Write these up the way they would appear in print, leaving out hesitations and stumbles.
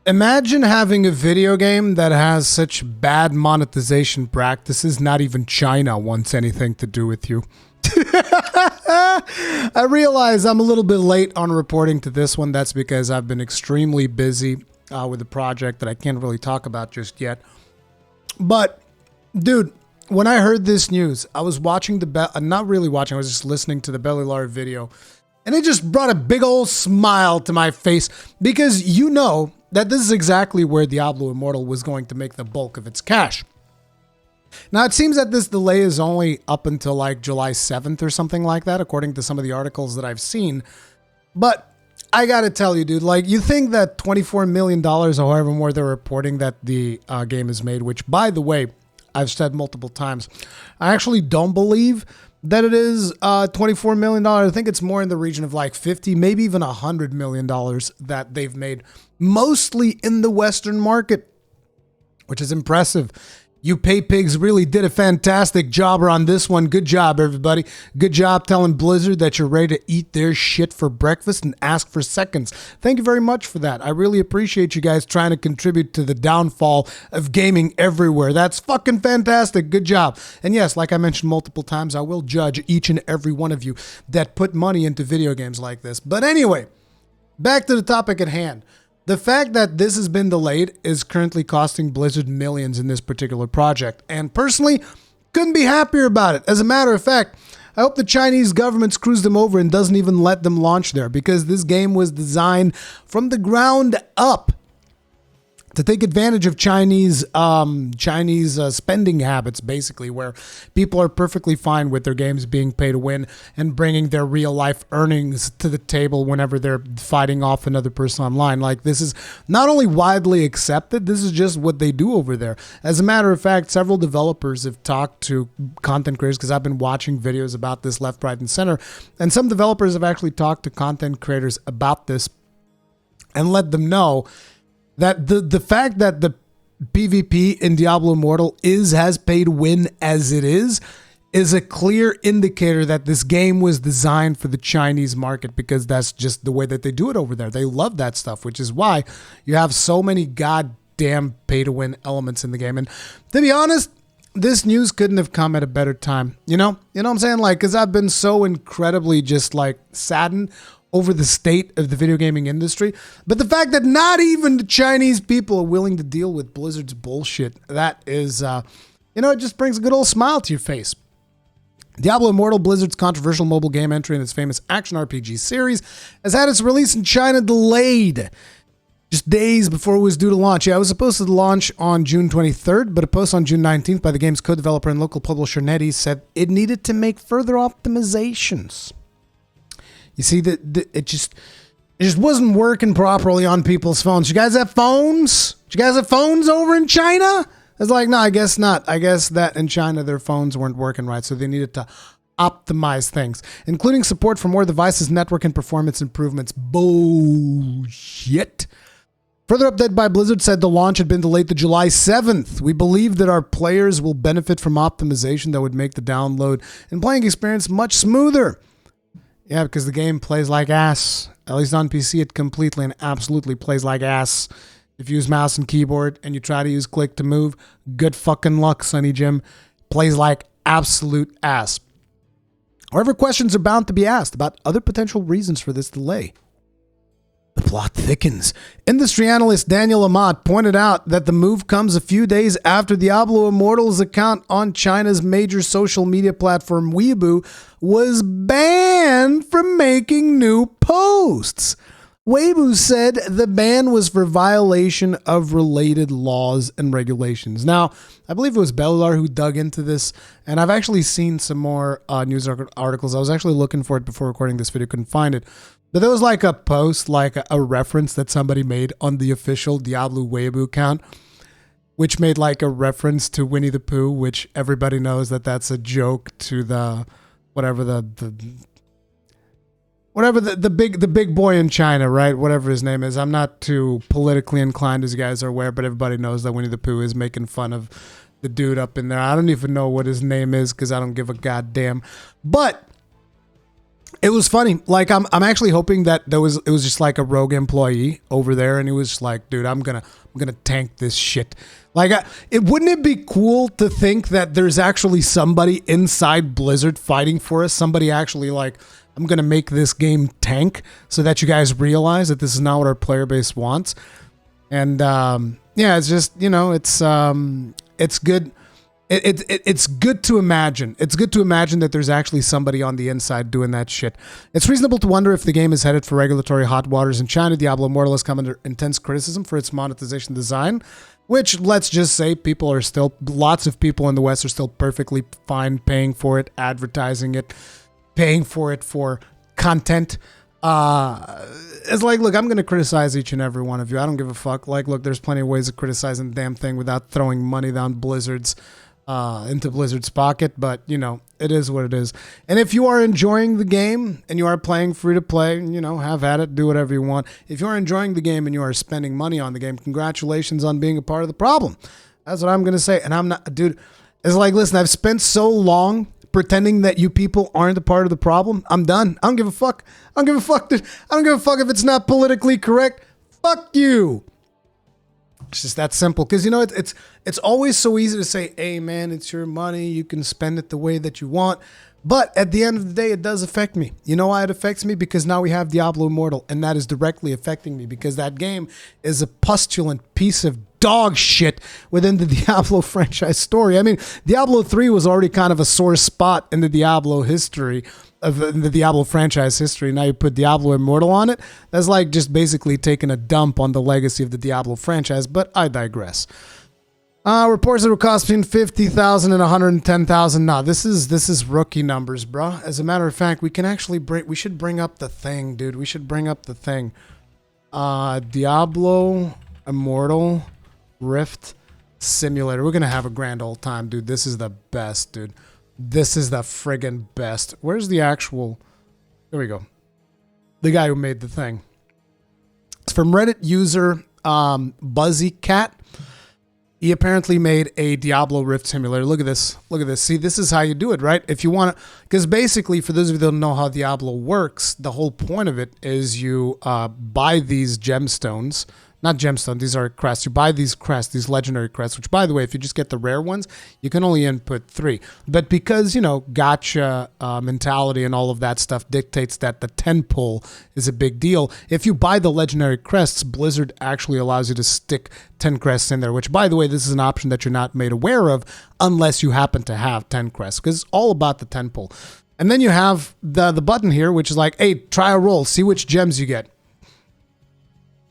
Imagine having a video game that has such bad monetization practices, not even China wants anything to do with you. I realize I'm a little bit late on reporting to this one. That's because I've been extremely busy with a project that I can't really talk about just yet. But, dude, when I heard this news, I was watching not really watching, I was just listening to the Bellilar video. And it just brought a big old smile to my face because you know that this is exactly where Diablo Immortal was going to make the bulk of its cash. Now, it seems that this delay is only up until like July 7th or something like that, according to some of the articles that I've seen. But I gotta tell you, dude, like, you think that $24 million or however more they're reporting that the game is made, which, by the way, I've said multiple times, I actually don't believe that it is $24 million. I think it's more in the region of like 50, maybe even $100 million that they've made, mostly in the Western market, which is impressive. You Pay Pigs really did a fantastic job on this one. Good job, everybody. Good job telling Blizzard that you're ready to eat their shit for breakfast and ask for seconds. Thank you very much for that. I really appreciate you guys trying to contribute to the downfall of gaming everywhere. That's fucking fantastic. Good job. And yes, like I mentioned multiple times, I will judge each and every one of you that put money into video games like this. But anyway, back to the topic at hand. The fact that this has been delayed is currently costing Blizzard millions in this particular project, and personally, couldn't be happier about it. As a matter of fact, I hope the Chinese government screws them over and doesn't even let them launch there, because this game was designed from the ground up to take advantage of Chinese spending habits, basically, where people are perfectly fine with their games being pay to win and bringing their real life earnings to the table whenever they're fighting off another person online. Like, this is not only widely accepted, this is just what they do over there. As a matter of fact, several developers have talked to content creators, because I've been watching videos about this left, right, and center, and some developers have actually talked to content creators about this and let them know that the fact that the PvP in Diablo Immortal has pay to win as it is a clear indicator that this game was designed for the Chinese market, because that's just the way that they do it over there. They love that stuff, which is why you have so many goddamn pay to win elements in the game. And to be honest, this news couldn't have come at a better time. You know what I'm saying? Like, because I've been so incredibly just like saddened over the state of the video gaming industry. But the fact that not even the Chinese people are willing to deal with Blizzard's bullshit, that is, it just brings a good old smile to your face. Diablo Immortal, Blizzard's controversial mobile game entry in its famous action RPG series, has had its release in China delayed just days before it was due to launch. Yeah, it was supposed to launch on June 23rd, but a post on June 19th by the game's co-developer and local publisher NetEase said it needed to make further optimizations. You see, it just wasn't working properly on people's phones. You guys have phones? Do you guys have phones over in China? It's like, no, I guess not. I guess that in China, their phones weren't working right, so they needed to optimize things, including support for more devices, network, and performance improvements. Bullshit. Further update by Blizzard said the launch had been delayed to July 7th. We believe that our players will benefit from optimization that would make the download and playing experience much smoother. Yeah, because the game plays like ass. At least on PC, it completely and absolutely plays like ass. If you use mouse and keyboard and you try to use click to move, good fucking luck, Sonny Jim. Plays like absolute ass. However, questions are bound to be asked about other potential reasons for this delay. The plot thickens. Industry analyst Daniel Amat pointed out that the move comes a few days after Diablo Immortal's account on China's major social media platform Weibo was banned from making new posts. Weibo said the ban was for violation of related laws and regulations. Now, I believe it was Bellar who dug into this, and I've actually seen some more news articles. I was actually looking for it before recording this video, couldn't find it. But there was like a post, like a reference that somebody made on the official Diablo Weibo account, which made like a reference to Winnie the Pooh, which everybody knows that that's a joke to the big boy in China, right? Whatever his name is. I'm not too politically inclined, as you guys are aware, but everybody knows that Winnie the Pooh is making fun of the dude up in there. I don't even know what his name is because I don't give a goddamn. But It was funny. Like I'm actually hoping that it was just like a rogue employee over there, and he was like, "Dude, I'm gonna tank this shit." Like, wouldn't it be cool to think that there's actually somebody inside Blizzard fighting for us? Somebody actually like, I'm gonna make this game tank so that you guys realize that this is not what our player base wants. And yeah, it's just, you know, it's good. It's good to imagine. It's good to imagine that there's actually somebody on the inside doing that shit. It's reasonable to wonder if the game is headed for regulatory hot waters in China. Diablo Immortal has come under intense criticism for its monetization design, which, let's just say, lots of people in the West are still perfectly fine paying for it, advertising it, paying for it for content. It's like, look, I'm going to criticize each and every one of you. I don't give a fuck. Like, look, there's plenty of ways of criticizing the damn thing without throwing money down into Blizzard's pocket, but you know, it is what it is. And if you are enjoying the game and you are playing free to play, you know, have at it, do whatever you want. If you are enjoying the game and you are spending money on the game, congratulations on being a part of the problem. That's what I'm going to say. And I'm not, dude, it's like, listen, I've spent so long pretending that you people aren't a part of the problem. I'm done. I don't give a fuck. I don't give a fuck. Dude. I don't give a fuck if it's not politically correct. Fuck you. It's just that simple. Because, you know, it's always so easy to say, hey, man, it's your money. You can spend it the way that you want. But at the end of the day, it does affect me. You know why it affects me? Because now we have Diablo Immortal, and that is directly affecting me because that game is a pustulant piece of dog shit within the Diablo franchise story. I mean, Diablo 3 was already kind of a sore spot in the Diablo history, of the Diablo franchise history. Now you put Diablo Immortal on it. That's like just basically taking a dump on the legacy of the Diablo franchise, but I digress. Reports that it will cost between $50,000 and $110,000. Nah, this is rookie numbers, bro. As a matter of fact, we can actually we should bring up the thing, dude. We should bring up the thing. Diablo Immortal Rift Simulator. We're gonna have a grand old time, dude. This is the best, dude. This is the friggin' best. Where's the actual... There we go. The guy who made the thing. It's from Reddit user BuzzyCat. He apparently made a Diablo Rift simulator. Look at this. Look at this. See, this is how you do it, right? If you want to... Because basically, for those of you that don't know how Diablo works, the whole point of it is you buy these gemstones. Not gemstones, these are crests. You buy these crests, these legendary crests, which, by the way, if you just get the rare ones, you can only input 3. But because, you know, gotcha mentality and all of that stuff dictates that the 10 pull is a big deal. If you buy the legendary crests, Blizzard actually allows you to stick 10 crests in there, which, by the way, this is an option that you're not made aware of unless you happen to have 10 crests, because it's all about the 10 pull. And then you have the button here, which is like, hey, try a roll, see which gems you get.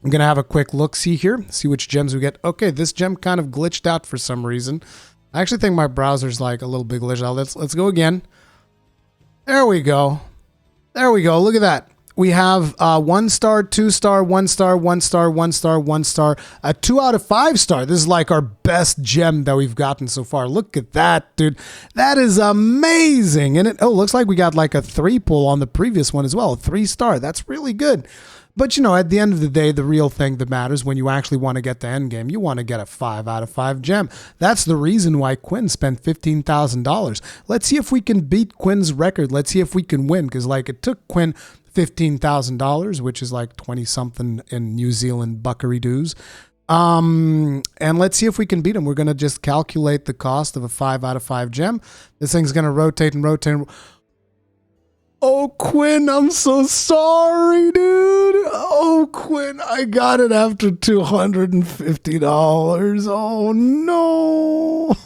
I'm going to have a quick look-see here, see which gems we get. Okay, this gem kind of glitched out for some reason. I actually think my browser's like a little bit glitched out. Let's go again. There we go. There we go. Look at that. We have 1 star, 2 star, 1 star, 1 star, 1 star, 1 star, a 2 out of 5 star. This is like our best gem that we've gotten so far. Look at that, dude. That is amazing. And it looks like we got like a 3 pull on the previous one as well. A 3 star. That's really good. But, you know, at the end of the day, the real thing that matters when you actually want to get the end game, you want to get a 5 out of 5 gem. That's the reason why Quinn spent $15,000. Let's see if we can beat Quinn's record. Let's see if we can win. Because, like, it took Quinn $15,000, which is like 20-something in New Zealand buckaree-doos. And let's see if we can beat him. We're going to just calculate the cost of a 5 out of 5 gem. This thing's going to rotate and rotate and... Oh, Quinn, I'm so sorry, dude. Oh, Quinn, I got it after $250. Oh, no.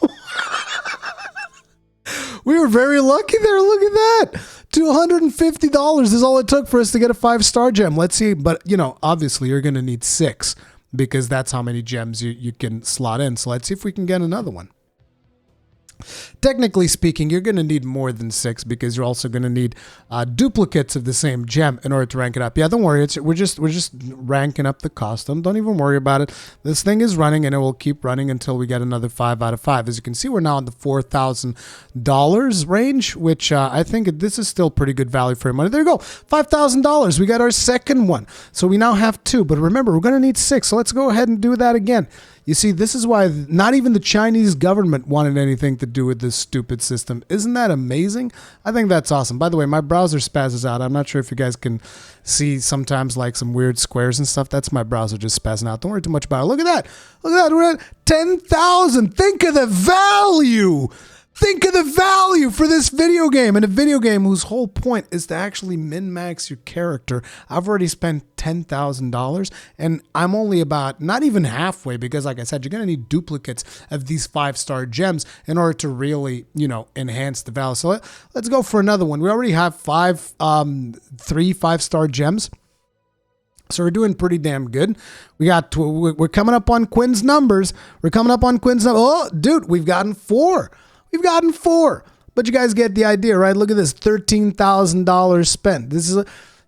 We were very lucky there. Look at that. $250 is all it took for us to get a 5-star gem. Let's see. But, you know, obviously you're going to need 6 because that's how many gems you can slot in. So let's see if we can get another one. Technically speaking, you're going to need more than 6 because you're also going to need duplicates of the same gem in order to rank it up. Yeah, don't worry. We're just ranking up the custom. Don't even worry about it. This thing is running and it will keep running until we get another 5 out of 5. As you can see, we're now in the $4,000 range, which I think this is still pretty good value for your money. There you go. $5,000. We got our second one. So we now have 2. But remember, we're going to need 6. So let's go ahead and do that again. You see, this is why not even the Chinese government wanted anything to could do with this stupid system. Isn't that amazing? I think that's awesome. By the way, my browser spazzes out. I'm not sure if you guys can see sometimes like some weird squares and stuff. That's my browser just spazzing out. Don't worry too much about it. Look at that. Look at that. We're at 10,000. Think of the value. Think of the value for this video game, and a video game whose whole point is to actually min-max your character. I've already spent $10,000, and I'm only about not even halfway because, like I said, you're going to need duplicates of these 5-star gems in order to really, enhance the value. So let's go for another one. We already have 3 5-star gems. So we're doing pretty damn good. We're coming up on Quinn's numbers. Oh, dude, we've gotten 4. We've gotten 4, but you guys get the idea, right? Look at this, $13,000 spent.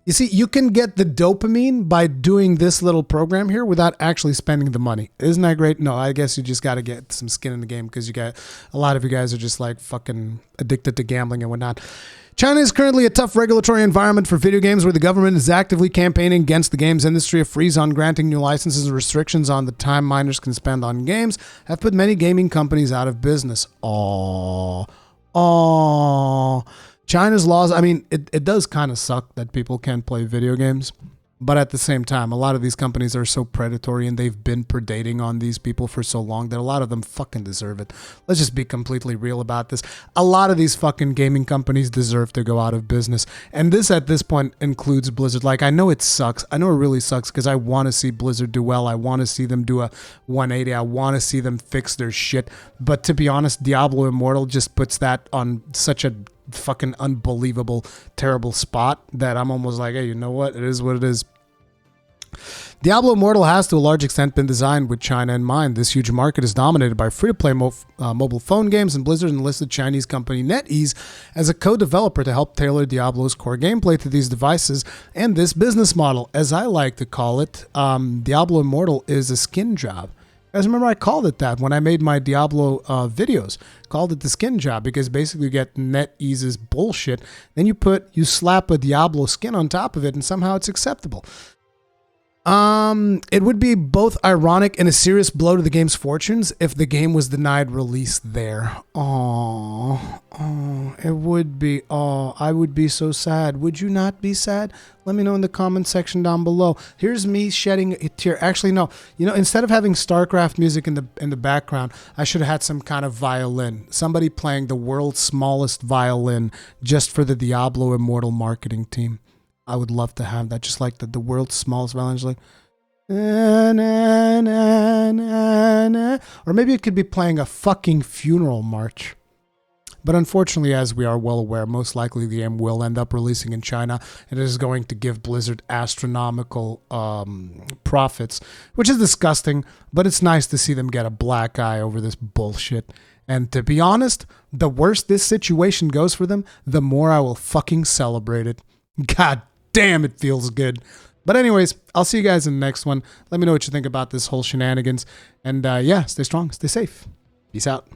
You see, you can get the dopamine by doing this little program here without actually spending the money. Isn't that great? No, I guess you just got to get some skin in the game because a lot of you guys are just like fucking addicted to gambling and whatnot. China is currently a tough regulatory environment for video games where the government is actively campaigning against the games industry. A freeze on granting new licenses and restrictions on the time minors can spend on games have put many gaming companies out of business. China's laws, I mean, it does kind of suck that people can't play video games. But at the same time, a lot of these companies are so predatory and they've been predating on these people for so long that a lot of them fucking deserve it. Let's just be completely real about this. A lot of these fucking gaming companies deserve to go out of business. And this at this point includes Blizzard. Like, I know it sucks. I know it really sucks because I want to see Blizzard do well. I want to see them do a 180. I want to see them fix their shit. But to be honest, Diablo Immortal just puts that on such a fucking unbelievable, terrible spot that I'm almost like, hey, you know what? It is what it is. Diablo Immortal has to a large extent been designed with China in mind. This huge market is dominated by free-to-play mobile phone games, and Blizzard enlisted Chinese company NetEase as a co-developer to help tailor Diablo's core gameplay to these devices and this business model. As I like to call it, Diablo Immortal is a skin job. Guys, remember I called it that when I made my Diablo videos. Called it the skin job because basically you get NetEase's bullshit. Then you slap a Diablo skin on top of it and somehow it's acceptable. It would be both ironic and a serious blow to the game's fortunes if the game was denied release there. It would be. I would be so sad. Would you not be sad? Let me know in the comment section down below. Here's me shedding a tear. Actually, no. Instead of having StarCraft music in the background, I should have had some kind of violin. Somebody playing the world's smallest violin just for the Diablo Immortal marketing team. I would love to have that, just like the world's smallest violin, just like, na, na, na, na, na. Or maybe it could be playing a fucking funeral march. But unfortunately, as we are well aware, most likely the game will end up releasing in China, and it is going to give Blizzard astronomical profits, which is disgusting, but it's nice to see them get a black eye over this bullshit. And to be honest, the worse this situation goes for them, the more I will fucking celebrate it. God damn, it feels good. But anyways, I'll see you guys in the next one. Let me know what you think about this whole shenanigans. And yeah, stay strong, stay safe. Peace out.